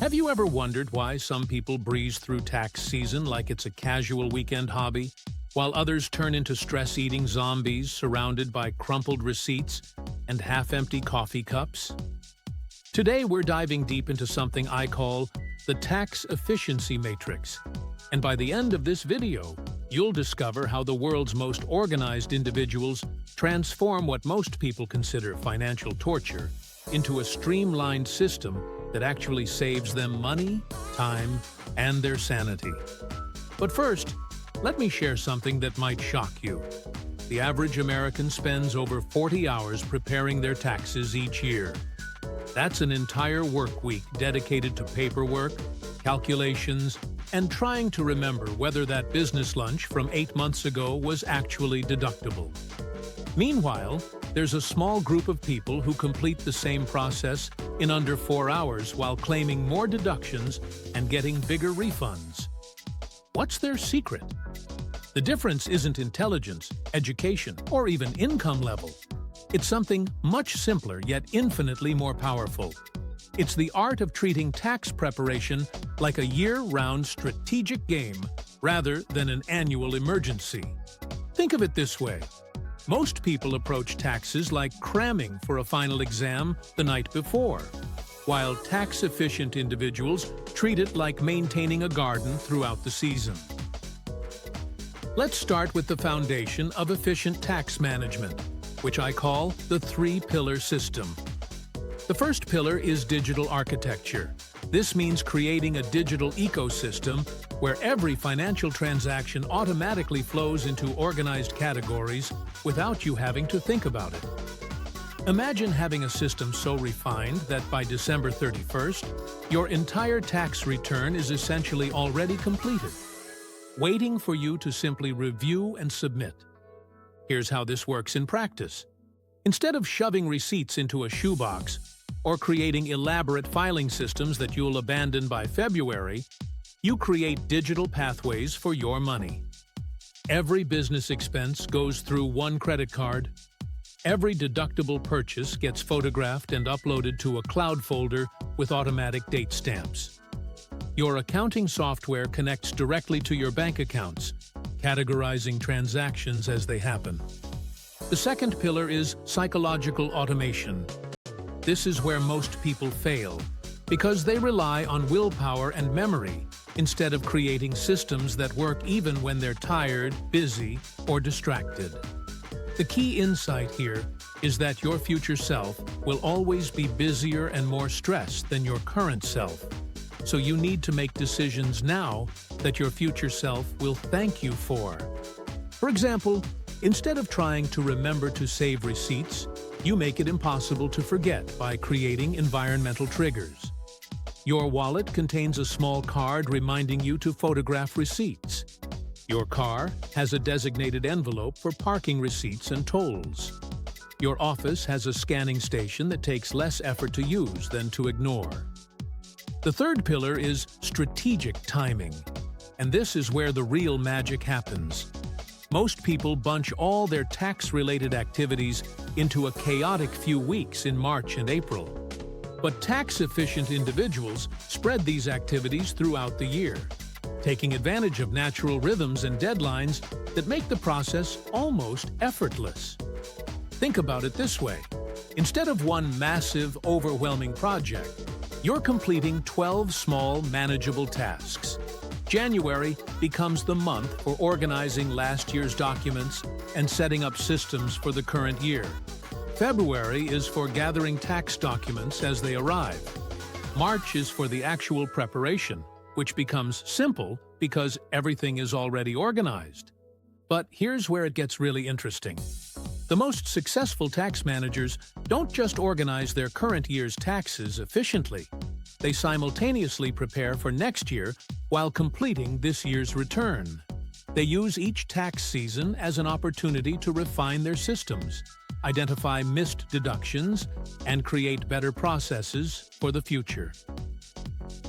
Have you ever wondered why some people breeze through tax season like it's a casual weekend hobby, while others turn into stress-eating zombies surrounded by crumpled receipts and half-empty coffee cups? Today we're diving deep into something I call the tax efficiency matrix. And by the end of this video, you'll discover how the world's most organized individuals transform what most people consider financial torture into a streamlined system that actually saves them money, time, and their sanity. But first, let me share something that might shock you. The average American spends over 40 hours preparing their taxes each year. That's an entire work week dedicated to paperwork, calculations, and trying to remember whether that business lunch from 8 months ago was actually deductible. Meanwhile, there's a small group of people who complete the same process in under 4 hours while claiming more deductions and getting bigger refunds. What's their secret? The difference isn't intelligence, education, or even income level. It's something much simpler yet infinitely more powerful. It's the art of treating tax preparation like a year-round strategic game rather than an annual emergency. Think of it this way. Most people approach taxes like cramming for a final exam the night before, while tax-efficient individuals treat it like maintaining a garden throughout the season. Let's start with the foundation of efficient tax management, which I call the three-pillar system. The first pillar is digital architecture. This means creating a digital ecosystem where every financial transaction automatically flows into organized categories without you having to think about it. Imagine having a system so refined that by December 31st, your entire tax return is essentially already completed, waiting for you to simply review and submit. Here's how this works in practice. Instead of shoving receipts into a shoebox or creating elaborate filing systems that you'll abandon by February, you create digital pathways for your money. Every business expense goes through one credit card. Every deductible purchase gets photographed and uploaded to a cloud folder with automatic date stamps. Your accounting software connects directly to your bank accounts, categorizing transactions as they happen. The second pillar is psychological automation. This is where most people fail, because they rely on willpower and memory instead of creating systems that work even when they're tired, busy, or distracted. The key insight here is that your future self will always be busier and more stressed than your current self. So you need to make decisions now that your future self will thank you for. For example, instead of trying to remember to save receipts, you make it impossible to forget by creating environmental triggers. Your wallet contains a small card reminding you to photograph receipts. Your car has a designated envelope for parking receipts and tolls. Your office has a scanning station that takes less effort to use than to ignore. The third pillar is strategic timing, and this is where the real magic happens. Most people bunch all their tax-related activities into a chaotic few weeks in March and April. But tax-efficient individuals spread these activities throughout the year, taking advantage of natural rhythms and deadlines that make the process almost effortless. Think about it this way. Instead of one massive, overwhelming project, you're completing 12 small, manageable tasks. January becomes the month for organizing last year's documents and setting up systems for the current year. February is for gathering tax documents as they arrive. March is for the actual preparation, which becomes simple because everything is already organized. But here's where it gets really interesting. The most successful tax managers don't just organize their current year's taxes efficiently. They simultaneously prepare for next year while completing this year's return. They use each tax season as an opportunity to refine their systems, identify missed deductions, and create better processes for the future.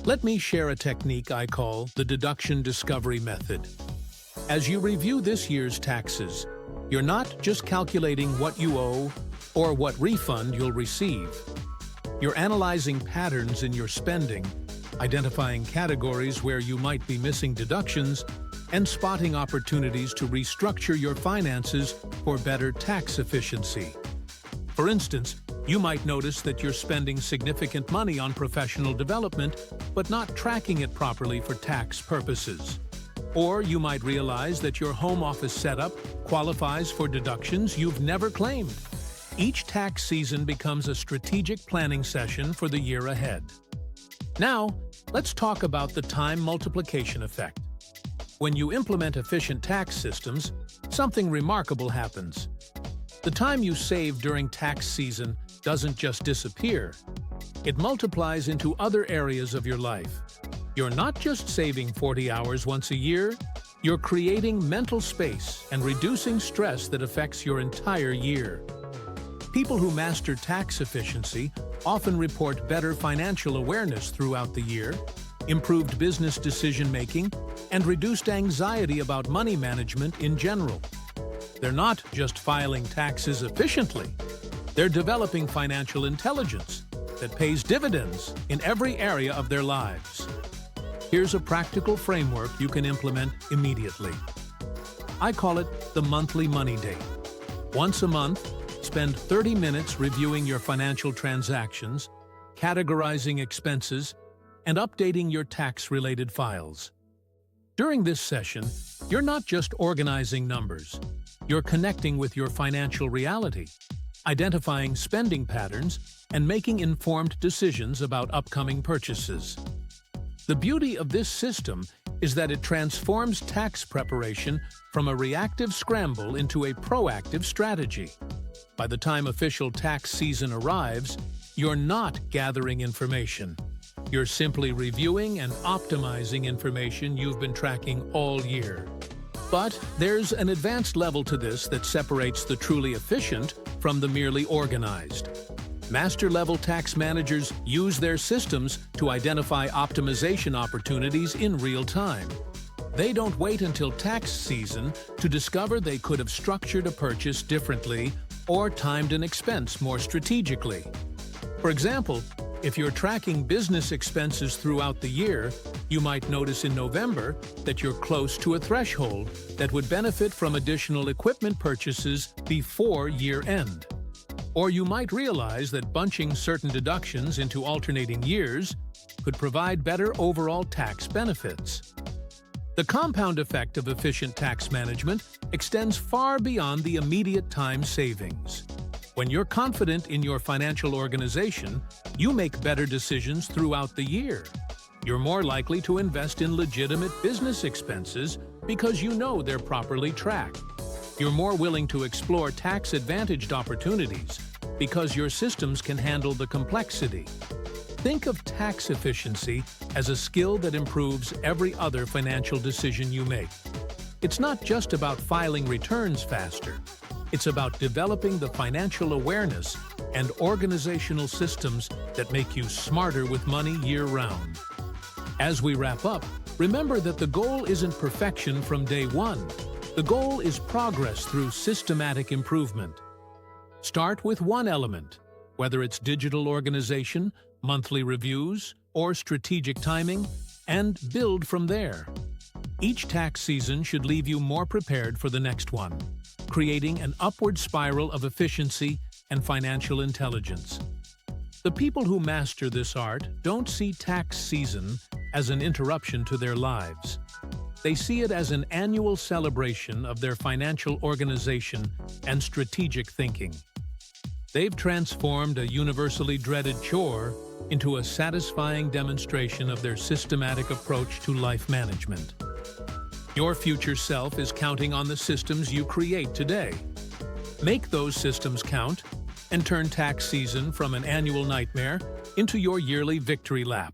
Let me share a technique I call the deduction discovery method. As you review this year's taxes, you're not just calculating what you owe or what refund you'll receive. You're analyzing patterns in your spending, identifying categories where you might be missing deductions, and spotting opportunities to restructure your finances for better tax efficiency. For instance, you might notice that you're spending significant money on professional development, but not tracking it properly for tax purposes. Or you might realize that your home office setup qualifies for deductions you've never claimed. Each tax season becomes a strategic planning session for the year ahead. Now, let's talk about the time multiplication effect. When you implement efficient tax systems, something remarkable happens. The time you save during tax season doesn't just disappear. It multiplies into other areas of your life. You're not just saving 40 hours once a year, you're creating mental space and reducing stress that affects your entire year. People who master tax efficiency often report better financial awareness throughout the year, improved business decision-making, and reduced anxiety about money management in general. They're not just filing taxes efficiently, they're developing financial intelligence that pays dividends in every area of their lives. Here's a practical framework you can implement immediately. I call it the monthly money date. Once a month, spend 30 minutes reviewing your financial transactions, categorizing expenses, and updating your tax-related files. During this session, you're not just organizing numbers, you're connecting with your financial reality, identifying spending patterns, and making informed decisions about upcoming purchases. The beauty of this system is that it transforms tax preparation from a reactive scramble into a proactive strategy. By the time official tax season arrives, you're not gathering information. You're simply reviewing and optimizing information you've been tracking all year. But there's an advanced level to this that separates the truly efficient from the merely organized. Master-level tax managers use their systems to identify optimization opportunities in real time. They don't wait until tax season to discover they could have structured a purchase differently or timed an expense more strategically. For example, if you're tracking business expenses throughout the year, you might notice in November that you're close to a threshold that would benefit from additional equipment purchases before year-end. Or you might realize that bunching certain deductions into alternating years could provide better overall tax benefits. The compound effect of efficient tax management extends far beyond the immediate time savings. When you're confident in your financial organization, you make better decisions throughout the year. You're more likely to invest in legitimate business expenses because you know they're properly tracked. You're more willing to explore tax-advantaged opportunities because your systems can handle the complexity. Think of tax efficiency as a skill that improves every other financial decision you make. It's not just about filing returns faster. It's about developing the financial awareness and organizational systems that make you smarter with money year-round. As we wrap up, remember that the goal isn't perfection from day one. The goal is progress through systematic improvement. Start with one element, whether it's digital organization, monthly reviews, or strategic timing, and build from there. Each tax season should leave you more prepared for the next one, creating an upward spiral of efficiency and financial intelligence. The people who master this art don't see tax season as an interruption to their lives. They see it as an annual celebration of their financial organization and strategic thinking. They've transformed a universally dreaded chore into a satisfying demonstration of their systematic approach to life management. Your future self is counting on the systems you create today. Make those systems count and turn tax season from an annual nightmare into your yearly victory lap.